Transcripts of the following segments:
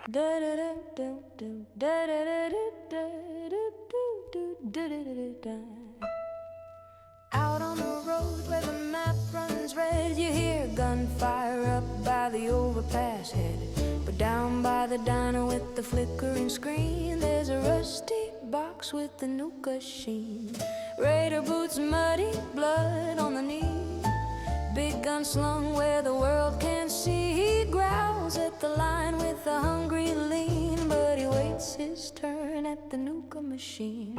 Out on the road where the map runs red, you hear gunfire up by the overpass head. But down by the diner with the flickering screen, there's a rusty box with the Nuka sheen. Raider boots muddy, blood on the knee. Big gun slung where the world can't see. He growls at the line with a hungry lean, but he waits his turn at the Nuka machine.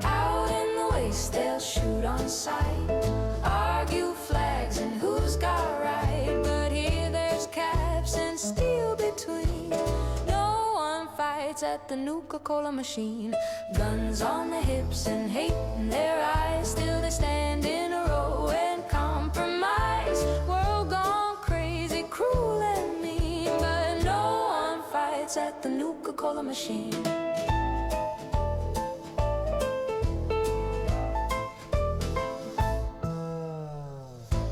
Out in the waste they'll shoot on sight, argue flags and who's got right. But here there's caps and steel between. No one fights at the Nuka-Cola machine. Guns on their hips and hate in their eyes, still they stand in a row and compromise. World gone crazy, cruel and mean, but no one fights at the Nuka-Cola machine.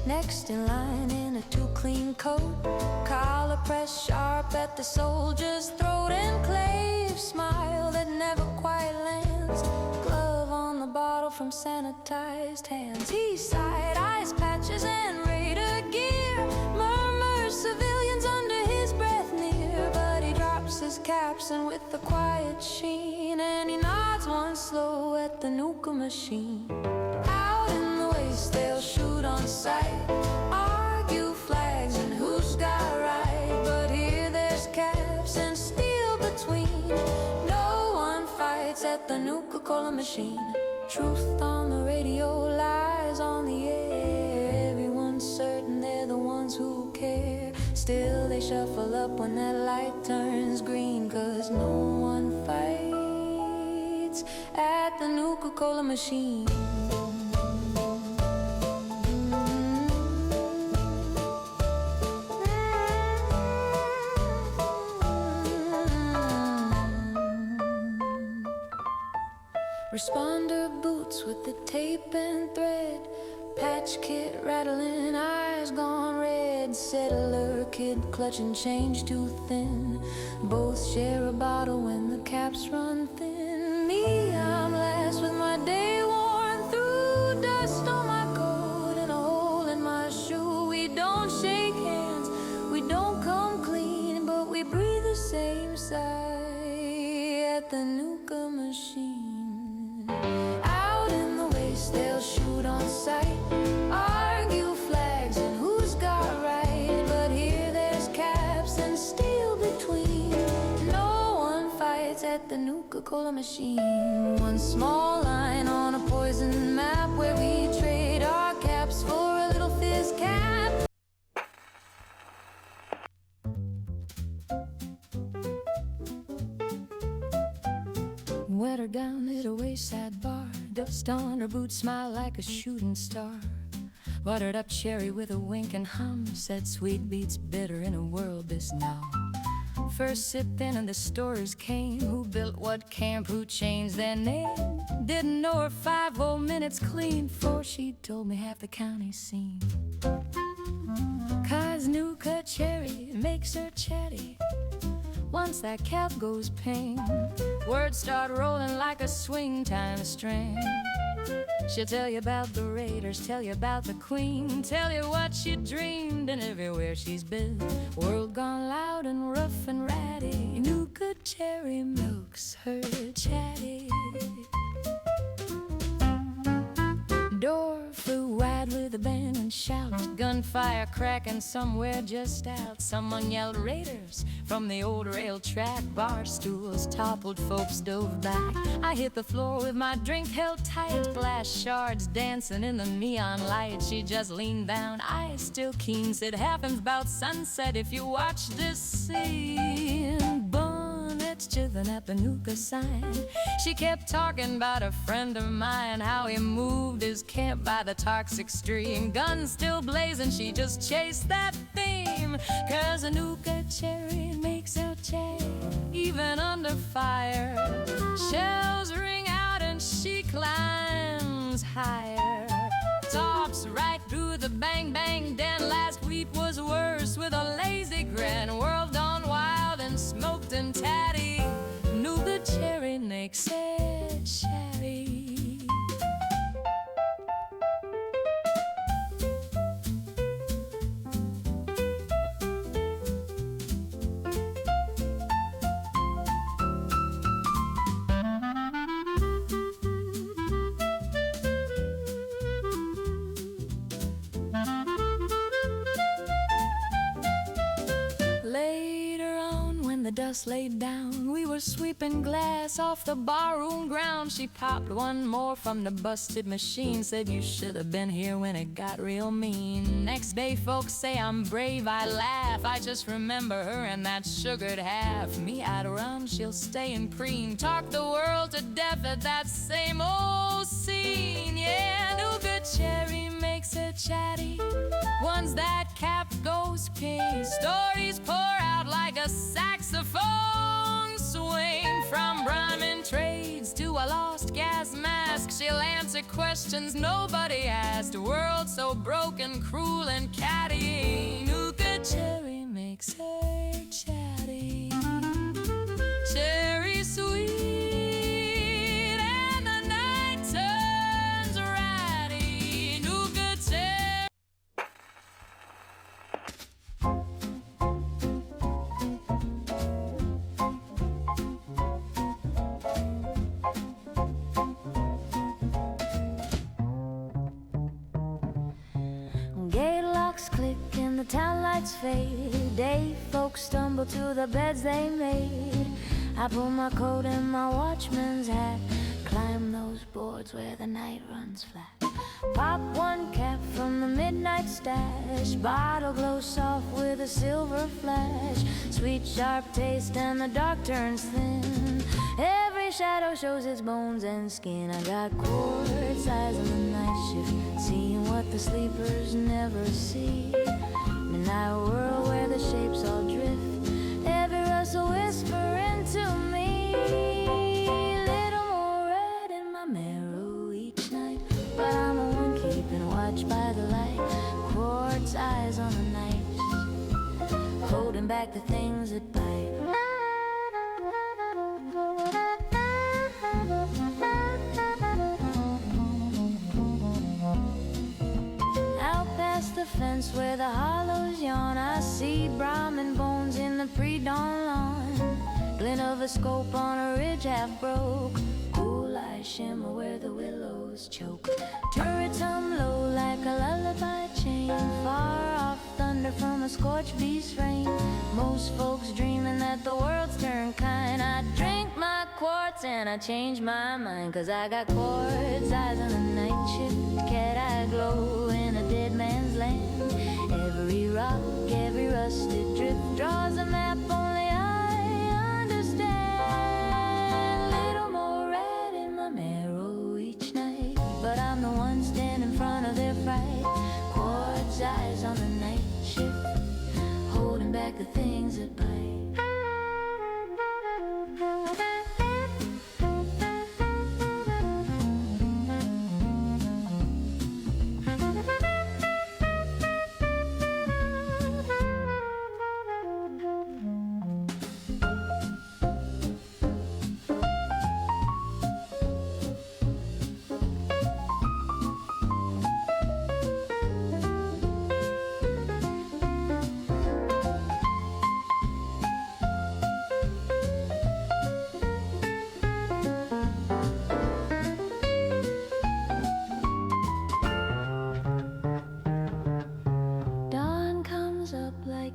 Next in line in a too clean coat, collar pressed sharp at the soldier's throat, enclave smile that never quite lands, glove on the bottle from sanitized hands. He sighed, ice patches and raider gear, murmurs civilians under his breath near. But he drops his caps and with a quiet sheen, and he nods once slow at the Nuka machine. Out in the waste they'll shoot on sight, argue flags and who's got right. But here there's caps and steel between. No one fights at the Nuka-Cola machine. Truth on the radio, lies on the air. Everyone's certain they're the ones who care. Still they shuffle up when that light turns green, 'cause no one fights at the Nuka-Cola machine. Responder boots with the tape and thread, patch kit rattling, eyes gone red. Settler kid clutching change too thin, both share a bottle when the caps run thin. Me, I'm last with my day worn through, dust on my coat and a hole in my shoe. We don't shake hands, we don't come clean, but we breathe the same sigh at the Nuka machine. Out in the waste they'll shoot on sight, argue flags and who's got right. But here there's caps and steel between. No one fights at the Nuka-Cola machine. One small line on a poison map where we trade our caps for a little fizz cap. Wet her down at a wayside bar, dust on her boots, smile like a shooting star. Watered up cherry with a wink and hum, said sweet beats bitter in a world this now. First sip in and the stories came, who built what camp, who changed their name. Didn't know her 5 whole minutes clean, for she told me half the county seen. 'Cause Nuka cherry makes her chatty, once that cap goes ping, words start rolling like a swing time string. She'll tell you about the raiders, tell you about the queen, tell you what she dreamed and everywhere she's been. World gone loud and rough and ratty, Nuka cherry milks her chatty. Door flew wide with a bang and shout, gunfire cracking somewhere just out. Someone yelled raiders from the old rail track, bar stools toppled, folks dove back. I hit the floor with my drink held tight, glass shards dancing in the neon light. She just leaned down, eyes still keen, said happens about sunset if you watch this scene. To the Nuka sign, she kept talking about a friend of mine, how he moved his camp by the toxic stream. Guns still blazing, she just chased that theme. 'Cause a Nuka cherry makes her cherry even under fire. Shells ring out and she climbs higher, tops right through the bang bang den. Last week was worse with a lazy grin, world gone wild and smoked and dust laid down, we were sweeping glass off the barroom ground. She popped one more from the busted machine, said you should have been here when it got real mean. Next day folks say I'm brave, I laugh. I just remember her and that sugared half. Me I'd run, she'll stay and preen, talk the world to death at that same old scene. Yeah, Nuka cherry makes her chatty. Once that cap goes pink, stories pour out like a saxophone swing. From rhyming trades to a lost gas mask, she'll answer questions nobody asked. A world so broken, cruel and catty, Nuka cherry makes her chatty. Cherry sweet, and the night turns ratty. Nuka cherry. Gate locks click and the town lights fade. Day folks stumble to the beds they made. I pull my coat and my watchman's hat, climb those boards where the night runs flat. Pop one cap from the midnight stash, bottle glows soft with a silver flash. Sweet sharp taste and the dark turns thin. Every shadow shows its bones and skin. I got quartz eyes on the night shift, seeing what the sleepers never see. Midnight world where the shapes all drift, every rustle whisper into me. Little more red in my marrow each night, but I'm the one keeping watch by the light. Quartz eyes on the night, holding back the things that bite. Out past the fence where the hollows yawn, I see Brahmin bones in the pre-dawn lawn. Glint of a scope on a ridge half broke, cool eyes shimmer where the willows choke. Turrets hum low like a lullaby chain, far off thunder from a scorched beast rain. Most folks dreaming that the world's turned kind. I drink my quartz and I change my mind, 'cause I got quartz eyes on a night shift, cat eye glow in a dead man's land. Every rock, every rusted drift draws a map only I understand. Little more red in my marrow each night, but I'm the one standing in front of their fright. Quartz eyes on the night shift, holding back the things that bite.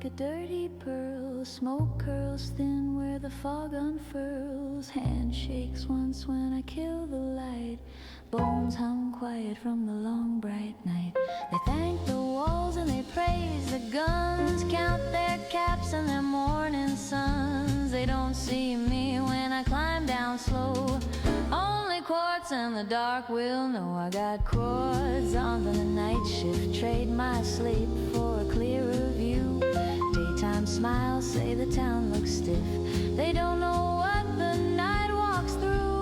A dirty pearl, smoke curls thin where the fog unfurls. Handshakes once when I kill the light, bones hum quiet from the long bright night. They thank the walls and they praise the guns, count their caps and their morning suns. They don't see me when I climb down slow, only quartz and the dark will know. I got quartz on the night shift, trade my sleep for a clearer view. Daytime smiles say the town looks stiff, they don't know what the night walks through.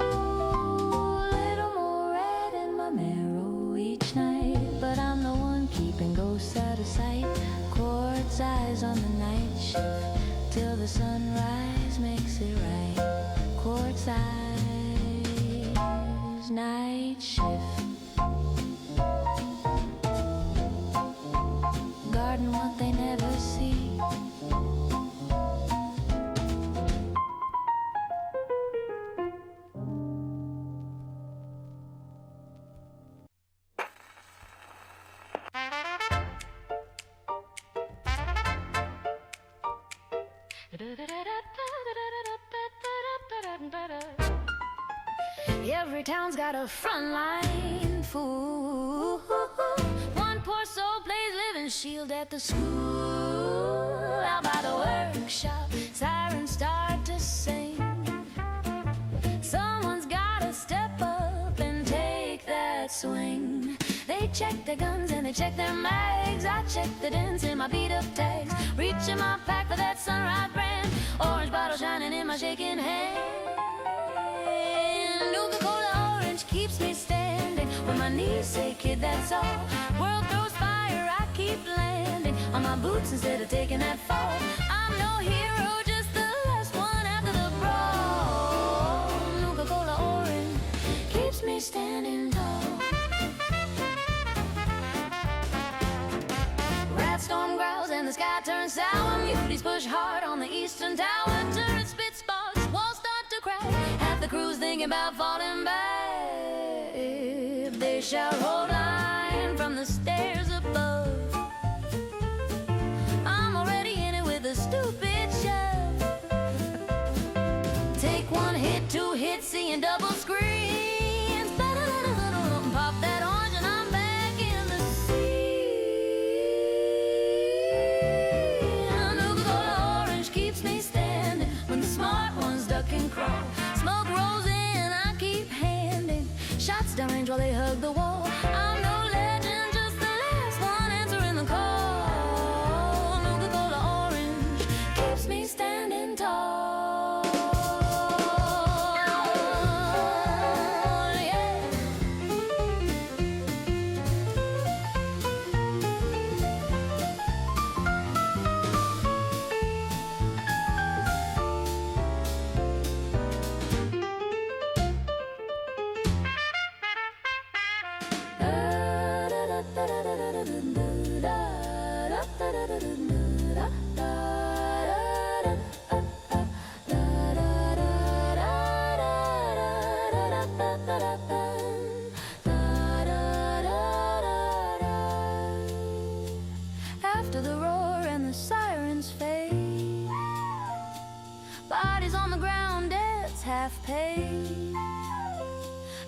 Little more red in my marrow each night, but I'm the one keeping ghosts out of sight. Quartz eyes on the night shift, till the sunrise makes it right. Quartz eyes, night shift. Garden what they never see. Every town's got a frontline fool. One poor soul plays living shield at the school. Out by the workshop, sirens start to sing. Someone's gotta step up and take that swing. They check their guns and they check their mags. I check the dents in my beat-up tags. Reach in my pack for that Sunrise brand. Orange bottle shining in my shaking hand. Nuka-Cola orange keeps me standing. When my knees say, kid, that's all. World throws fire, I keep landing on my boots instead of taking that fall. I'm no hero, just the last one after the brawl. Nuka-Cola orange keeps me standing tall. Storm growls and the sky turns sour. Muties push hard on the eastern tower. Turrets spit sparks, walls start to crack. Half the crew's thinking about falling back. They shout, hold line from the stairs above. I'm already in it with a stupid shove. Take one hit, two hits, seeing double screens. Pop that orange and I'm back in the sea. Me standing when the smart ones duck and crawl. Smoke rolls in, I keep handing shots down range while they hug the wall. I'm no legend, just the last one answering the call. Nuka-Cola orange keeps me standing tall. Yeah. After the roar and the sirens fade, bodies on the ground, debts half paid.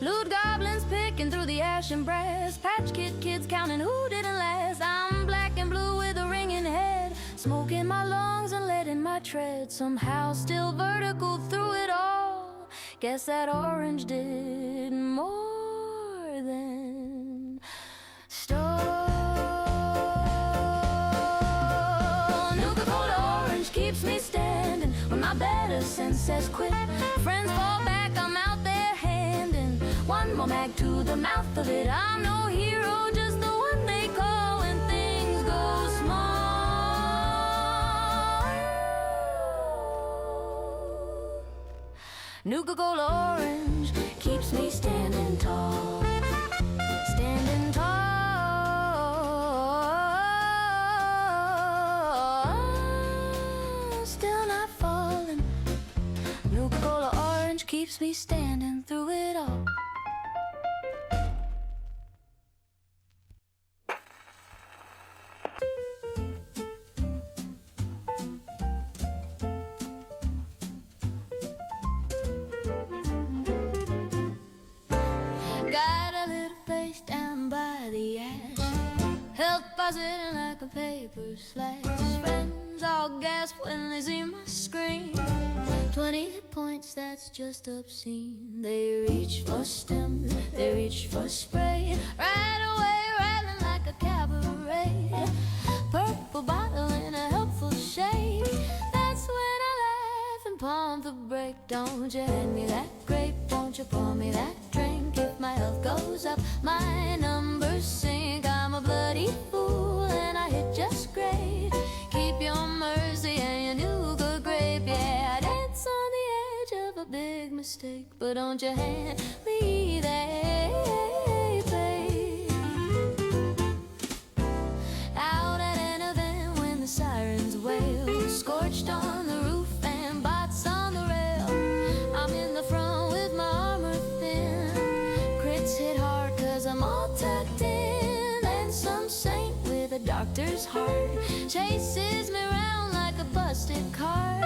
Loot goblins picking through the ash and brass. Patch kid kids counting who didn't last. I'm black and blue with a ringing head. Smoke in my lungs and lead in my tread. Somehow still vertical through it all. Guess that orange did more than stall. Nuka-Cola orange keeps me standing when my better sense says quit. Friends fall back, I'm out there handing one more mag to the mouth of it. I'm no hero, just the one they call when things go small. Nuka-Cola orange keeps me standing tall. Standing tall. Still not falling. Nuka-Cola orange keeps me standing through it all. Got a little place down by the ash, health buzzing like a paper slash. Friends all gasp when they see my screen. 20 hit points, that's just obscene. They reach for stem, they reach for spray. Right away, rattling like a cabaret. Purple bottle in a helpful shade. That's when I laugh and pump the brake. Don't you hand me that grape, won't you pour me that drink? If my health goes up, my numbers sink. I'm a bloody fool and I hit just great. Keep your mercy and your Nuka-Grape. Yeah, I dance on the edge of a big mistake, but don't you hand me that babe. Out at an event when the sirens wail, scorched on the roof and bots on the rail. I'm in the front with my armor thin. Crits hit hard cause I'm all tucked in. And some saint with a doctor's heart chases me around like a busted cart.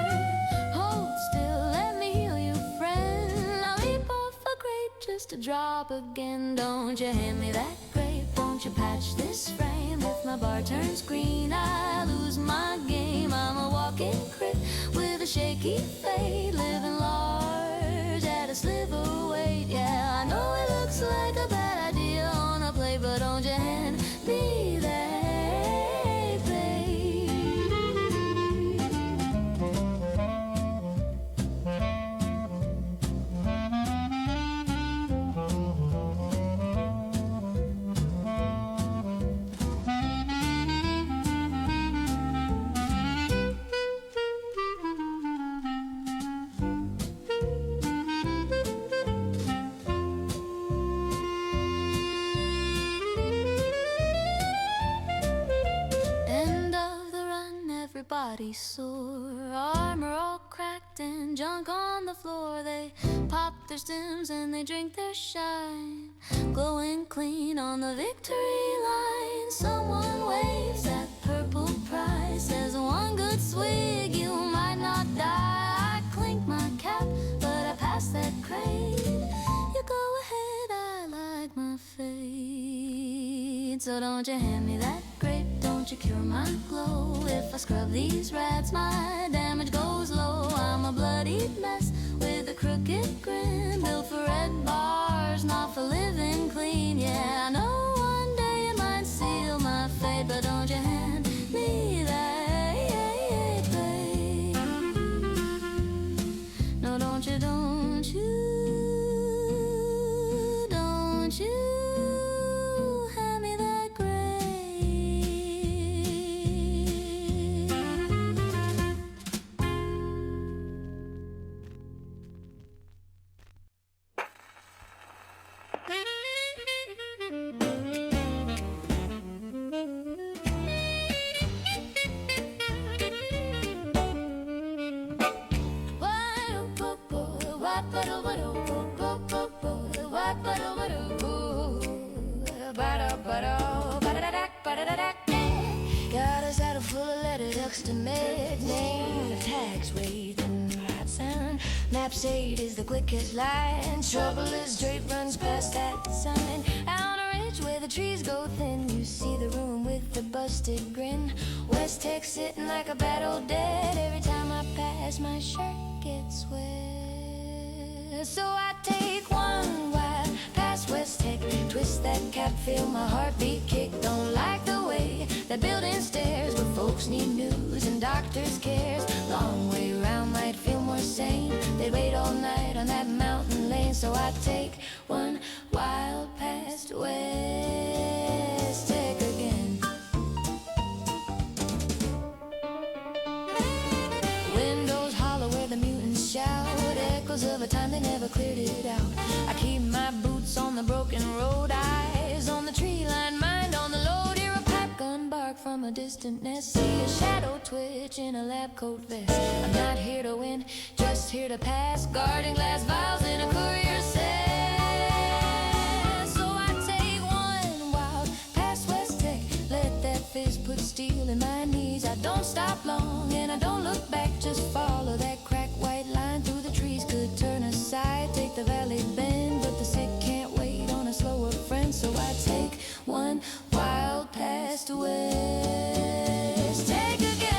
just a drop again. Don't you hand me that grape, don't you patch this frame. If my bar turns green, I lose my game. I'm a walking crypt with a shaky fate, living large at a sliver weight. Yeah, I know it looks like a bad idea on a plate, but don't you hand me that. Everybody sore, armor all cracked and junk on the floor. They pop their stems and they drink their shine, glowing clean on the victory line. Someone waves that purple prize, says one good swig you might not die. I clink my cap, but I pass that crate. You go ahead, I like my fate. So don't you hand me that grape, don't you cure my glow. If I scrub these rats, my damage goes low. I'm a bloodied mess with a crooked grin, built for red bars, not for living clean. Yeah, I know one day it might seal my fate, but don't you hand me that babe. No, don't you, don't you, don't you hand me that grape. Got a saddle full of letter ducks to make, name the tags waiting right sound. Maps 8 is the quickest line, trouble is straight runs past that sign. Out on a ridge where the trees go thin, you see the room with the busted grin. West Tek sitting like a bad old dead, every time I pass my shirt gets wet. So I take one while past West Tek, twist that cap, feel my heartbeat kick. Don't like the way that building stares, where folks need news and doctors' cares. Long way around might feel more sane, they'd wait all night on that mountain lane. So I take one wild past West Tek again. Windows hollow where the mutants shout, echoes of a time they never cleared it out. I keep my boots on the broken road, eyes on the tree line, mind on the load. Hear a pipe gun bark from a distant nest, see a shadow twitch in a lab coat vest. I'm not here to win, just here to pass, guarding glass vials in a courier set. So I take one wild past West Tek, let that fist put steel in my knees. I don't stop long and I don't look back, just follow that cracked white line through the trees. Could turn aside, take the valley bend, but the sick can't wait on a slower friend. So I take one wild past West Tek again.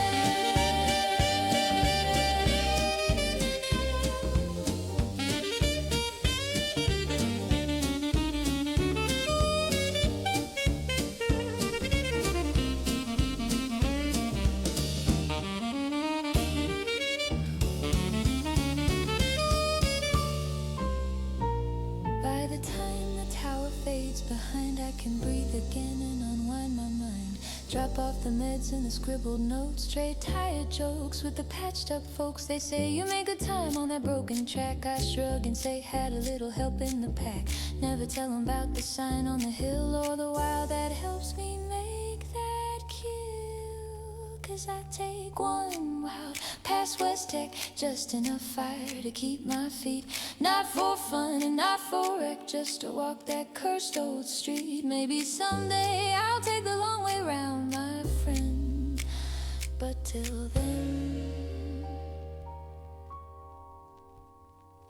By the time the tower fades behind, I can breathe again and unwind my mind. Drop off the meds and the scribbled notes, trade tired jokes with the patched up folks. They say you made good time on that broken track. I shrug and say had a little help in the pack. Never tell them about the sign on the hill or the wild that helps me make that kill. 'Cause I take one wild past West Tek, just enough fire to keep my feet. Not for fun and not for wreck, just to walk that cursed old street. Maybe someday I'll take the long way round, my friend, but till then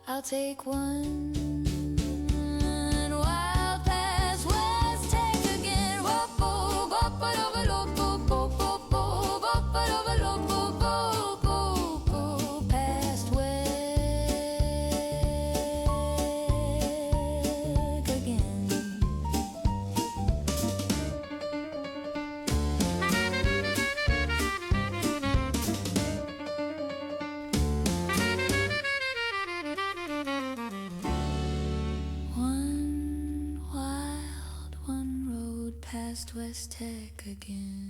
I'll take one West Tek again.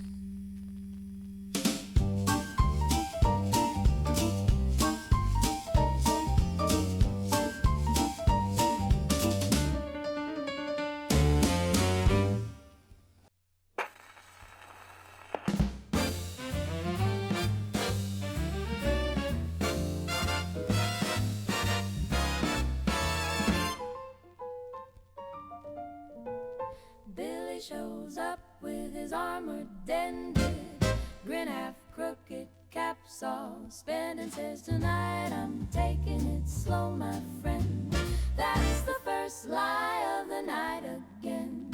Billy shows up with his armor dented, grin half crooked, caps all spent, and says, tonight I'm taking it slow, my friend. That's the first lie of the night again.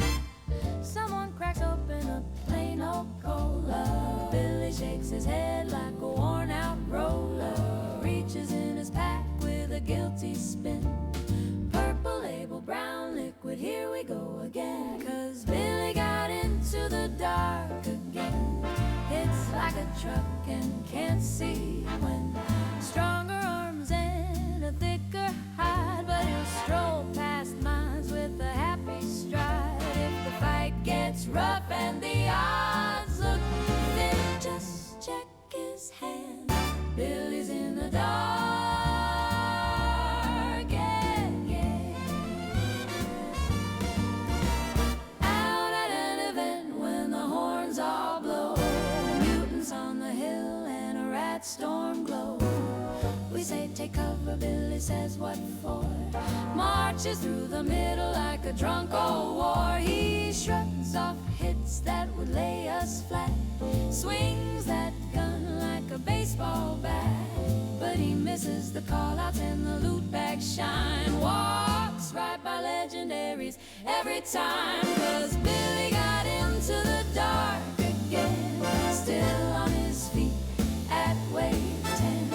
Someone cracks open a plain old cola. Billy shakes his head like a worn out roller, reaches in his pack with a guilty spin. Purple label, brown liquid, here we go again. 'Cause Billy got into the dark again. Hits like a truck and can't see when stronger arms and a thicker hide. But he'll stroll past mines with a happy stride. If the fight gets rough and the odds look thin, just check his hand. Billy's in the dark. Storm glow. We say take cover, Billy says what for? Marches through the middle like a drunk old war. He shrugs off hits that would lay us flat, swings that gun like a baseball bat, but he misses the call-outs and the loot bags shine. Walks right by legendaries every time, 'cause Billy got into the dark again. Still on his feet at wave 10.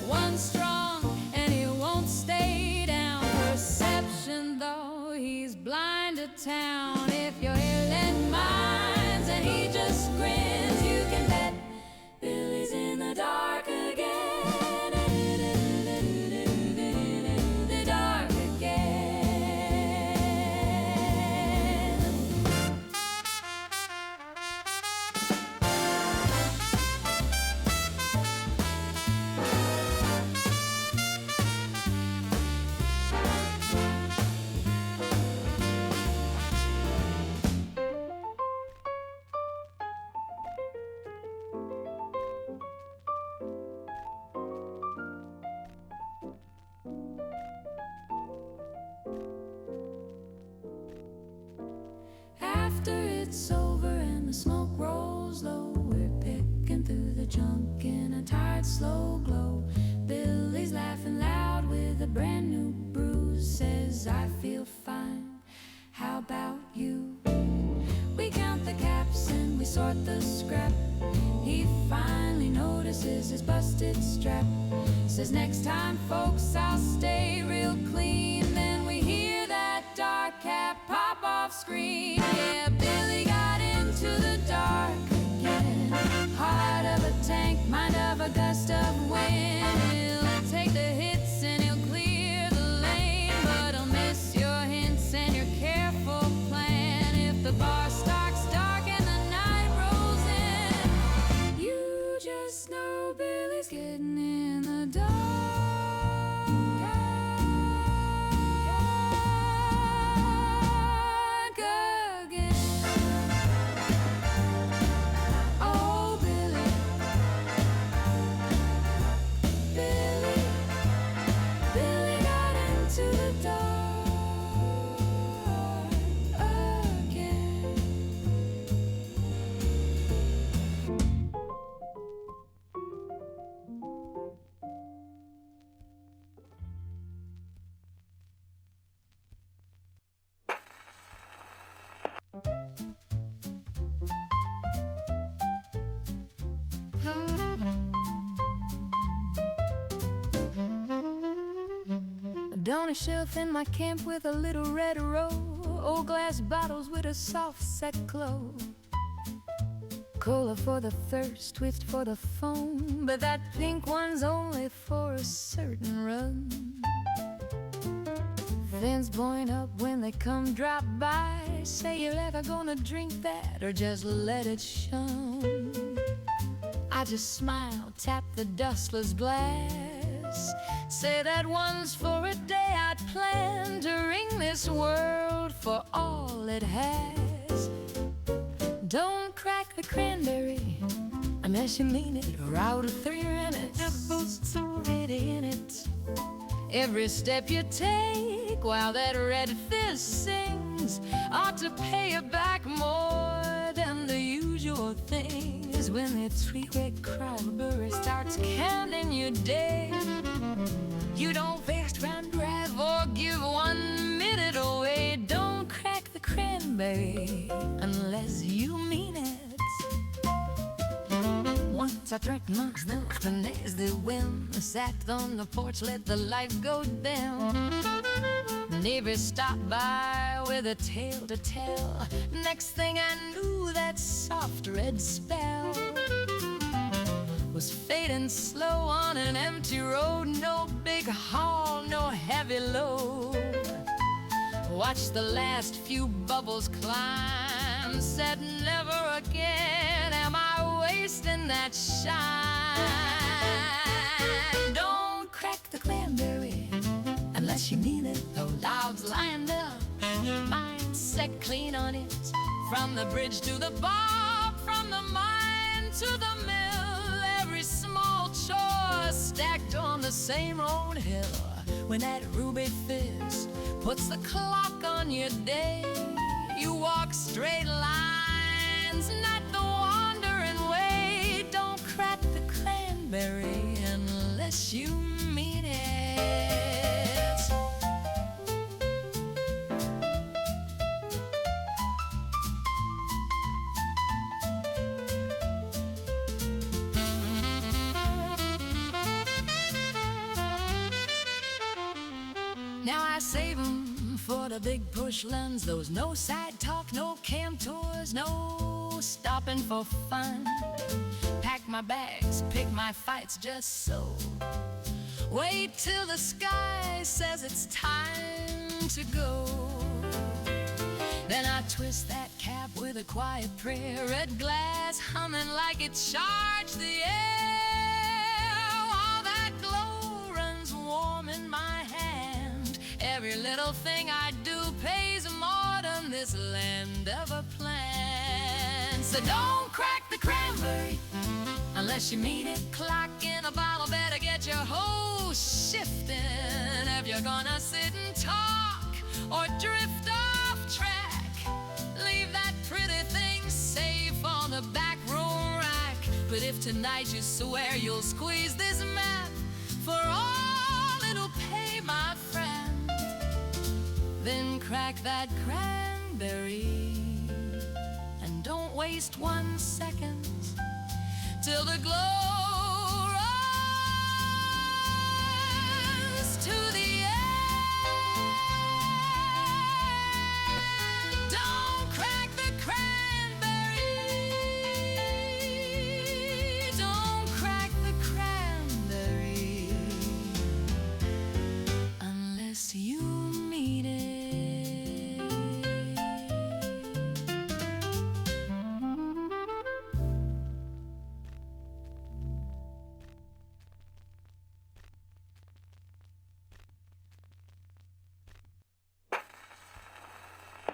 One strong and he won't stay down. Perception though, he's blind to town. If you're hearing minds and he just grins, you can bet Billy's in the dark again. The dark again. After it's over and the smoke rolls low, we're picking through the junk in a tired, slow glow. Billy's laughing loud with a brand new bruise. Says, I feel fine, how about you? We count the caps and we sort the scrap. He finally notices his busted strap. Says, next time, folks, I'll stay real clean. Then we hear that dark cap pop off screen. Yeah, Billy got into the dark again. Heart of a tank, mind of a gust of wind. He'll take the hits and he'll clear the lane, but he'll miss your hints and your careful plan. If the bar starts dark and the night rolls in, you just know Billy's getting in the dark. On a shelf in my camp with a little red row, old glass bottles with a soft set glow. Cola for the thirst, twist for the foam, but that pink one's only for a certain run. Thins point up when they come drop by. Say you're ever gonna drink that or just let it shun. I just smile, tap the dustless glass, say that one's for a day I'd plan to ring this world for all it has. Don't crack the cranberry unless you mean it, or out of 3 minutes. Apples already in it. Every step you take while that red fizz sings ought to pay you back more than the usual things. When that sweet red cranberry starts counting your days, you don't fast round drive or give 1 minute away. Don't crack the cranberry unless you mean it. Once I drank Monk's milk beneath the wind, sat on the porch, let the light go dim. Neighbors stopped by with a tale to tell. Next thing I knew, that soft red spell was fading slow on an empty road. No big haul, no heavy load. Watched the last few bubbles climb, said never again am I wasting that shine. Don't crack the cranberry unless you mean it. Though logs lined up, mind set clean on it. From the bridge to the bar, from the mine to the mill, every small chore stacked on the same old hill. When that ruby fizz puts the clock on your day, you walk straight lines, not the wandering way. Don't crack the cranberry unless you mean it. Now I save 'em for the big push lens, those no side talk, no cam tours, no stopping for fun. Pack my bags, pick my fights just so. Wait till the sky says it's time to go. Then I twist that cap with a quiet prayer, red glass humming like it charged the air. All that glow runs warm in my hand. Every little thing I do pays more than this land ever planned. So don't crack the cranberry unless you mean it. Clock in a bottle, better get your whole shifting if you're gonna sit and talk or drift off track. Leave that pretty thing safe on the back room rack. But if tonight you swear you'll squeeze this map for all it'll pay, my friend, then crack that cranberry and don't waste 1 second till the glow runs to the end. Don't crack the cranberry. Don't crack the cranberry unless you mean it.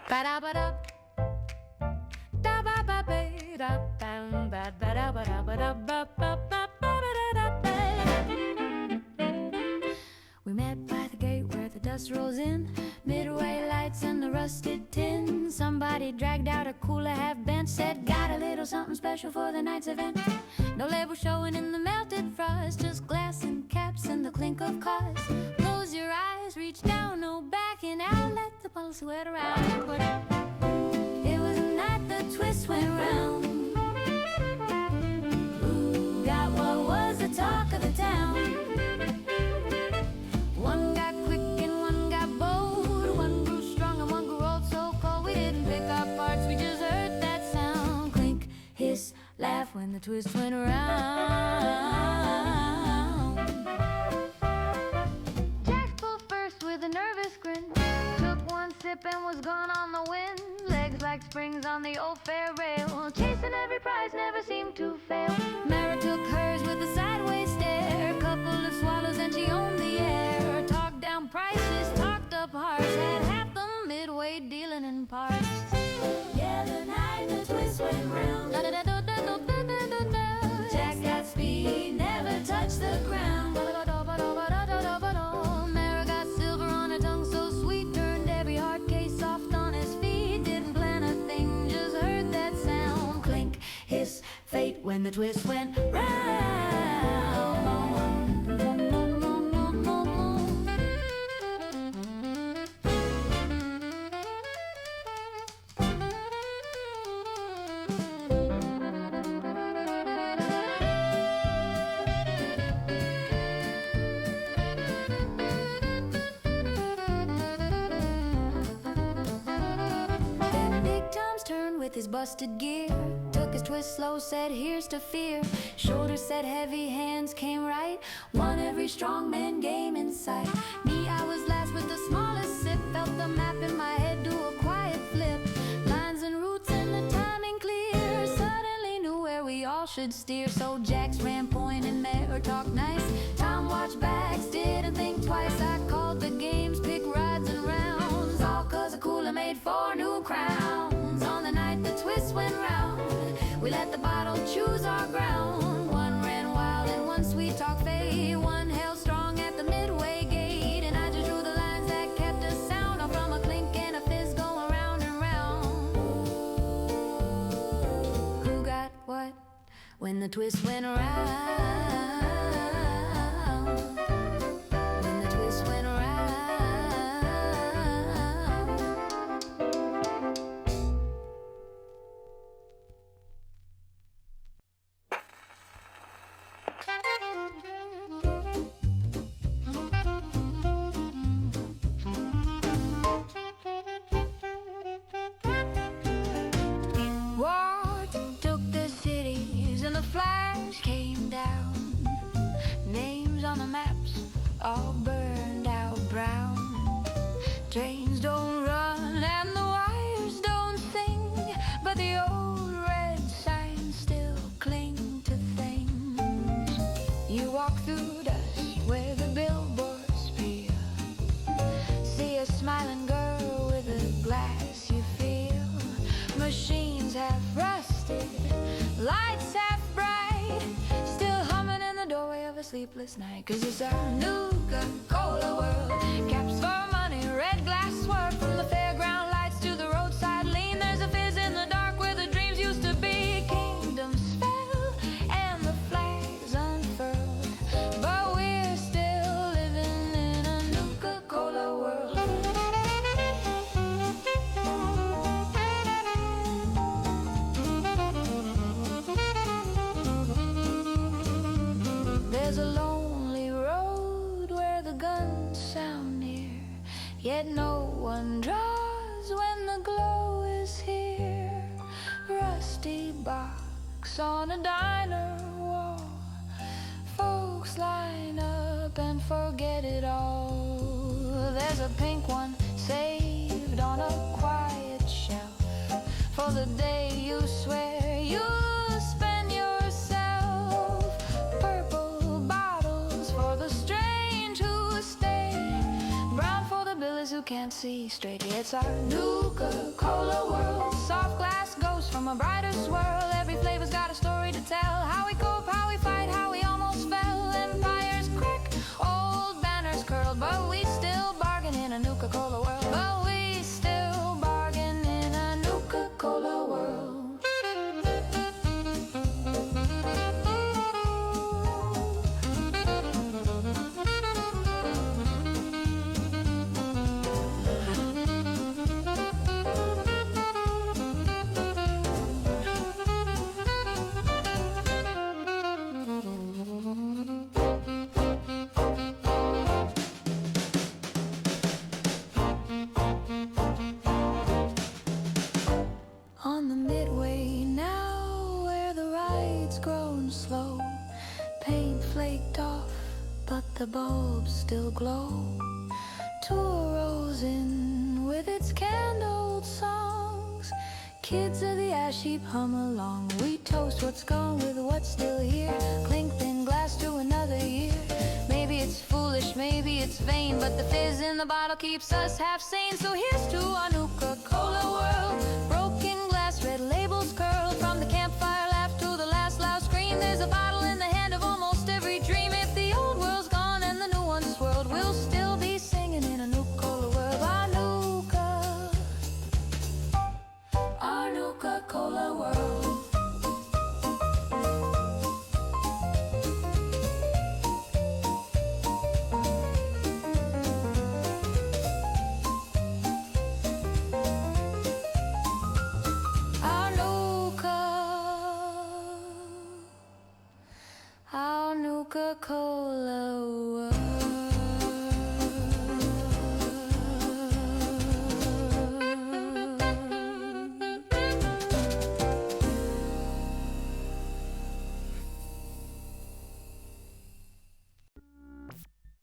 Ba-da-ba-da, we met by the gate where the dust rolls in, midway lights and the rusted tin. Somebody dragged out a cooler half bent, said got a little something special for the night's event. No label showing in the melted frost, just glass and caps and the clink of cars. Close your eyes, reach down, no backing out, let the bottle sweat around. But it was a night the twist went round. Who got what was the talk of the town? One got quick and one got bold. One grew strong and one grew old, so cold. We didn't pick up parts, we just heard that sound. Clink, hiss, laugh when the twist went around. Jack pulled first with a nervous grin. tipping was gone on the wind. Legs like springs on the old fair rail. Chasing every prize, never seemed to fail. Mara took hers with a sideways stare. Couple of swallows and she owned the air. Talked down prices, talked up hearts. Had half the midway dealing in parts. Yeah, the night the twist went round. Jack got speed, never touched the ground. Mara got silver on her tongue so sweet. Turned every hard case soft on his feet. Didn't plan a thing, just heard that sound. Clink, hiss, fate when the twist went round. With his busted gear, took his twist slow, said here's to fear. Shoulders said heavy, hands came right. Won every strongman game in sight. Me, I was last with the smallest sip. Felt the map in my head do a quiet flip. Lines and routes and the timing clear. Suddenly knew where we all should steer. So Jax ran point and Mare talked nice. Tom watched backs, didn't think twice. I called the games, pick rides and rounds. All cause a cooler made 4 new crowns. On the night the twist went round, we let the bottle choose our ground. One ran wild and one sweet talk fade. One held strong at the midway gate. And I just drew the lines that kept us sound. All from a clink and a fizz going round and round. Who got what when the twist went round? When the twist went round. All burned out brown. Trains don't run and the wires don't sing, but the old red signs still cling to things. You walk through dust where the billboards peer. See a smiling girl with a glass you feel. Machines half rusted, lights half bright, still humming in the doorway of a sleepless night. Cause it's our Nuka-Cola world. Caps for money, red glass swirl. From the fairground lights to the roadside lean. There's a fizz in the dark where the dreams used to be. Kingdoms fell and the flags unfurled, but we're still living in a Nuka-Cola world. There's a lonely road where the guns sound near, yet no one draws when the glow is here. Rusty box on a diner wall. Folks line up and forget it all. There's a pink one saved on a quiet shelf for the day you swear you'll spend yourself. Purple bottles for the strange who stay. Brown for the billies who can't see straight. It's our Nuka-Cola world. Soft glass ghosts from a brighter swirl. Every flavor's got a story to tell. How we cope, how we fight, how we almost fell. Empires crack, old banners curled, but we still bargain in a Nuka-Cola world. But we still bargain in a Nuka-Cola world. On the midway now, where the ride's grown slow, paint flaked off, but the bulbs still glow. Tour rolls in song with its candled songs. Kids of the ash heap hum along. We toast what's gone with what's still here. Clink thin glass to another year. Maybe it's foolish, maybe it's vain, but the fizz in the bottle keeps us half sane. So here's to our Nuka